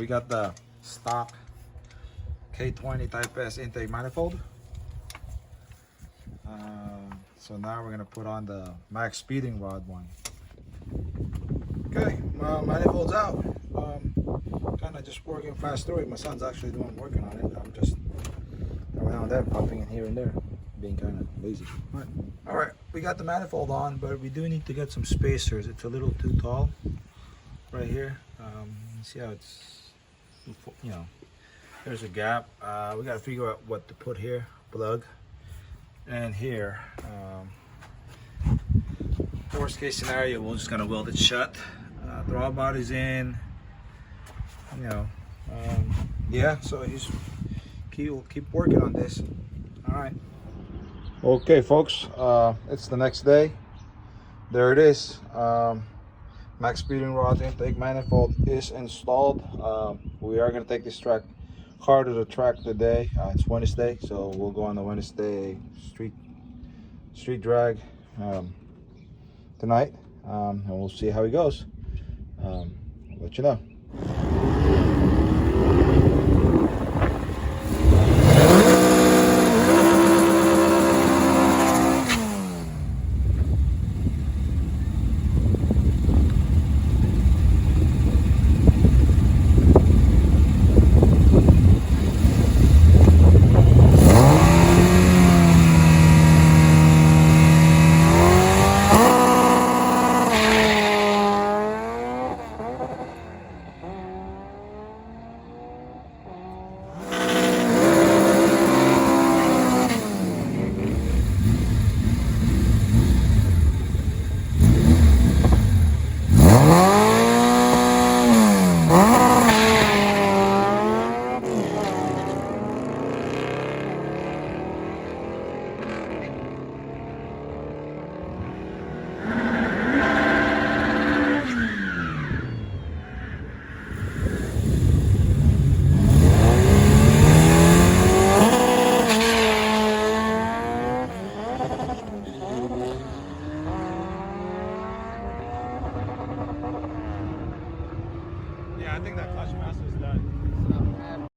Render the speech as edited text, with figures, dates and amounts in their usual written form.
we got the stock K20 Type S intake manifold. So now we're gonna put on the MaxpeedingRod one. Okay, my manifold's out. Kind of just working fast through it. My son's actually the one working on it. I'm just around there popping in here and there, being kind of lazy. All right, we got the manifold on, but we do need to get some spacers. It's a little too tall right here. See how it's, you know, there's a gap. We got to figure out what to put here. Plug and here. Worst case scenario, we're just gonna weld it shut. Throttle body's in. You know, yeah. So he's keep working on this. All right. Okay, folks. It's the next day. There it is. MaxpeedingRods intake manifold is installed. We are gonna take this car to the track today. It's Wednesday, so we'll go on the Wednesday street drag tonight, and we'll see how he goes. I'll let you know. I think that clutch master is done.